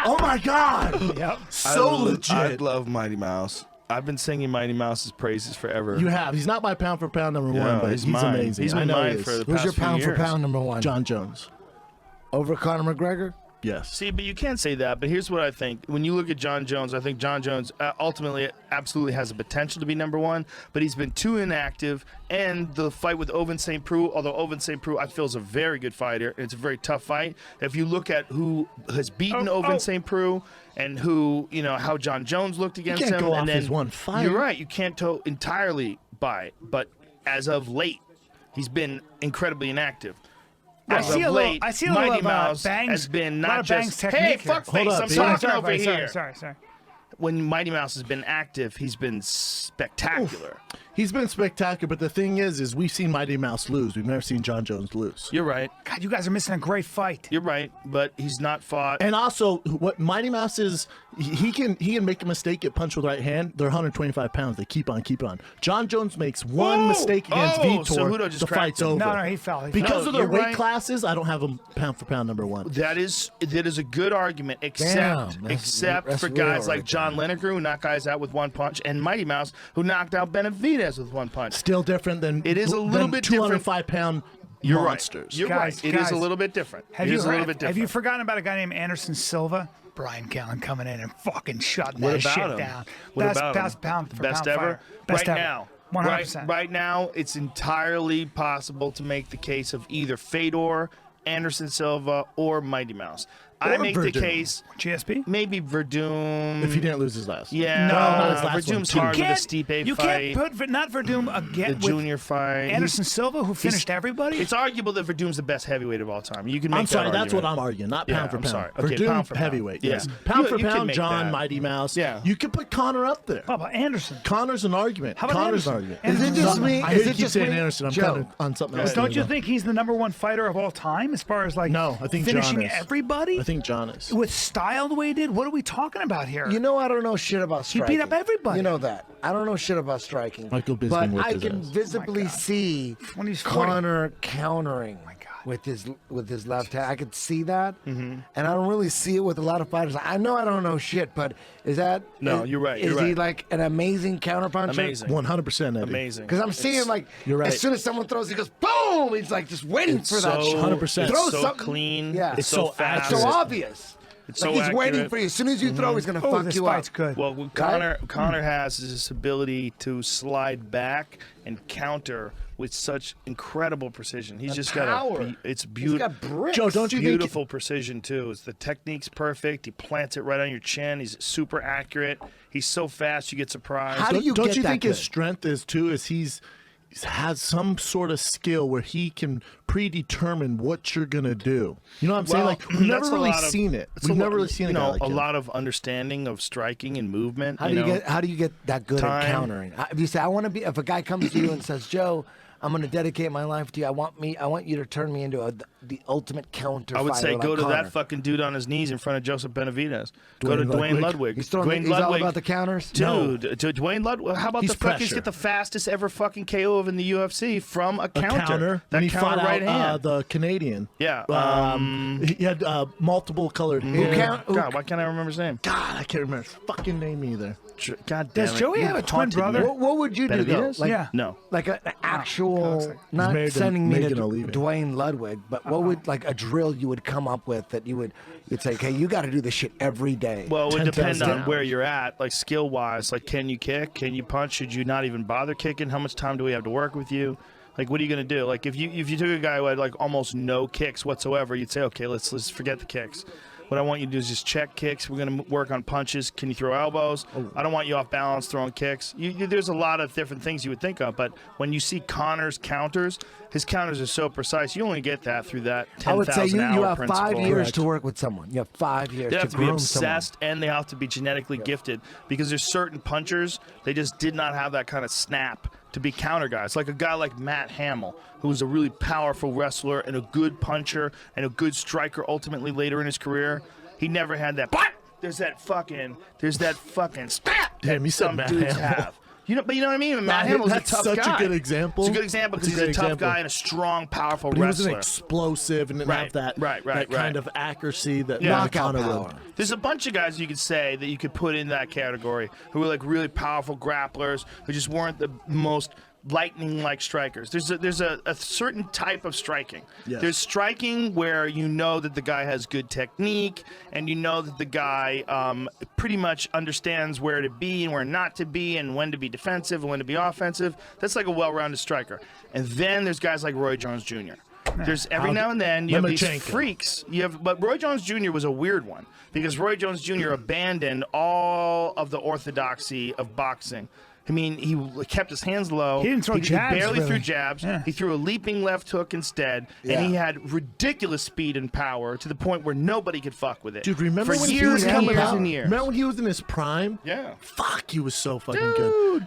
Oh my God! Yep. So legit. I love Mighty Mouse. I've been singing Mighty Mouse's praises forever. You have. He's not my pound for pound number one, but he's mine. amazing. He's I been know mine he is. for the Who's past your few pound for years. pound number one? John Jones. Over Conor McGregor? Yes. See, but you can't say that. But here's what I think. When you look at John Jones, I think John Jones ultimately absolutely has the potential to be number one, but he's been too inactive. And the fight with Ovince St. Preux, although Ovince St. Preux I feel is a very good fighter, and it's a very tough fight. If you look at who has beaten Ovince St. Preux and who, how John Jones looked against him, go and off then his one fight. You're right. You can't entirely buy it. But as of late, he's been incredibly inactive. I see a little Mighty of Mouse Bangs, has been a lot not of Bangs just, technique hey, here. fuckface, I'm talking over here. Sorry. When Mighty Mouse has been active, he's been spectacular. He's been spectacular, but the thing is we've seen Mighty Mouse lose. We've never seen John Jones lose. You're right. God, you guys are missing a great fight. You're right, but he's not fought. And also, what Mighty Mouse is, he can make a mistake, get punched with right hand. They're 125 pounds. They keep on. John Jones makes one mistake against Vitor. Cejudo just the fight's cracked him. over. No, he fell. Because of the you're weight right. classes, I don't have him pound for pound number one. That is a good argument, except that's for real guys right like John Lineker, who knocked guys out with one punch, and Mighty Mouse, who knocked out Benavidez with one punch. Still different than It is a little bit different. 205-pound You're monsters. right. You're Guys, right. It is a little bit different. It is a little bit different. Have you forgotten about a guy named Anderson Silva? Brian Callen coming in and fucking shutting that shit him? down. What about him? Best pound for Best pound ever? fighter. Best right ever. now. 100%. Right now, it's entirely possible to make the case of either Fedor, Anderson Silva, or Mighty Mouse. I make the case GSP? maybe Verdum. If he didn't lose his last. Yeah, not his last Verdum's one, hard too. with the Stipe You fight. can't put not Verdum again the with junior fight. Anderson Silva, who finished everybody. It's arguable that Verdum's the best heavyweight of all time. You can make I'm sorry, that that's what argument. I'm arguing, not Yeah, pound for I'm pound. sorry. Okay, Verdum, pound for pound. heavyweight, Yeah. yes. Pound You for can pound, make John, that. Mighty Mouse. Yeah. You could put Conor up there. How about Anderson? Connor's an argument. How about Connor's Anderson? an argument. Is it just me? I Is hear it you just saying me? Anderson. I'm Joe. kind of on something else. Don't you think he's the number one fighter of all time as far as like No, I think finishing John is. everybody? I think John is. With style the way he did? What are we talking about here? You know I don't know shit about He striking. beat up everybody. You know that. I don't know shit about striking. Michael Bisping but whipped I his can ass. visibly God. see When he's 40. Conor countering with his left hand. I could see that, and I don't really see it with a lot of fighters. I know I don't know shit, but is that No, you're right, Is you're he right. like an amazing counterpuncher? Amazing. 100%, Eddie. Amazing. Because I'm seeing like you're right. as soon as someone throws, he goes boom. He's like just waiting for that shit. 100%. It's Throw so something- clean. Yeah. It's so fast. It's so obvious. It's Like so he's waiting accurate. for you. As soon as you throw, he's gonna Oh, fuck this you fight's up. good. Well, what Conor has is this ability to slide back and counter with such incredible precision. He's just power. got it's He's beautiful. got bricks. Joe, don't you think Beautiful precision too. It's the technique's perfect. He plants it right on your chin. He's super accurate. He's so fast you get surprised. How do you don't get you that think his good? strength is too? Is he has some sort of skill where he can predetermine what you're gonna do? You know what I'm saying? Like we've never that's a really lot of- seen it. that's We've a never lot- really seen you a guy know, like a him. lot of understanding of striking and movement. How do you know? get that good Time. at countering? If you say I want to be, if a guy comes to you and says, Joe, I'm going to dedicate my life to you. I want you to turn me into the ultimate counter. I would say fighter go like to Conor. that fucking dude on his knees in front of Joseph Benavidez. Go to Dwayne Dwayne Ludwig. Ludwig. He's Dwayne all about the counters. Dude, to Dwayne Ludwig. How about He's the fuckers pressure. get the fastest ever fucking KO in the UFC from a counter? When That he fought counter right out hand. the Canadian. Yeah, he had multiple colored hair. God, why can't I remember his name? God, I can't remember his fucking name either. God damn Does it. Joey You have a twin haunted me. brother? What would you do though? Benavidez? Like, Yeah. No. like an actual, not married to sending me to Megan O'Leary. Dwayne Ludwig, but what would like a drill you would come up with that you'd say, okay, you got to do this shit every day. Well, it would 10,000 depend on hours. where you're at, like skill wise. Like, can you kick? Can you punch? Should you not even bother kicking? How much time do we have to work with you? Like, what are you going to do? Like, if you took a guy who had like almost no kicks whatsoever, you'd say, okay, let's forget the kicks. What I want you to do is just check kicks. We're going to work on punches. Can you throw elbows? I don't want you off balance throwing kicks. There's a lot of different things you would think of, but when you see Conor's counters, his counters are so precise. You only get that through that 10,000 I would say you hour have principle. 5 years Correct. to work with someone. You have 5 years They to have to be groom obsessed someone. and they have to be genetically gifted because there's certain punchers, they just did not have that kind of snap to be counter guys. Like a guy like Matt Hamill, who was a really powerful wrestler and a good puncher and a good striker ultimately later in his career. He never had that. But there's that fucking spat Damn, you that said some Matt dudes Hamill. have. But you know what I mean? Matt Hamill's a That's tough such guy. a good example. It's a good example because he's a tough guy and a strong, powerful But he wrestler. was an explosive and didn't have that kind of accuracy that Knockout Conor power. would. There's a bunch of guys you could say that you could put in that category who were like really powerful grapplers who just weren't the most lightning-like strikers. There's a certain type of striking. Yes. There's striking where you know that the guy has good technique and you know that the guy pretty much understands where to be and where not to be and when to be defensive and when to be offensive. That's like a well-rounded striker. And then there's guys like Roy Jones Jr. There's every now and then you have these freaks. But Roy Jones Jr. was a weird one because Roy Jones Jr. abandoned all of the orthodoxy of boxing. I mean, he kept his hands low. He didn't throw jabs. He barely really. threw jabs. Yeah. He threw a leaping left hook instead, and he had ridiculous speed and power to the point where nobody could fuck with it. Dude, remember for when years he was and years and years? Remember when he was in his prime? Yeah. Fuck, he was so fucking good.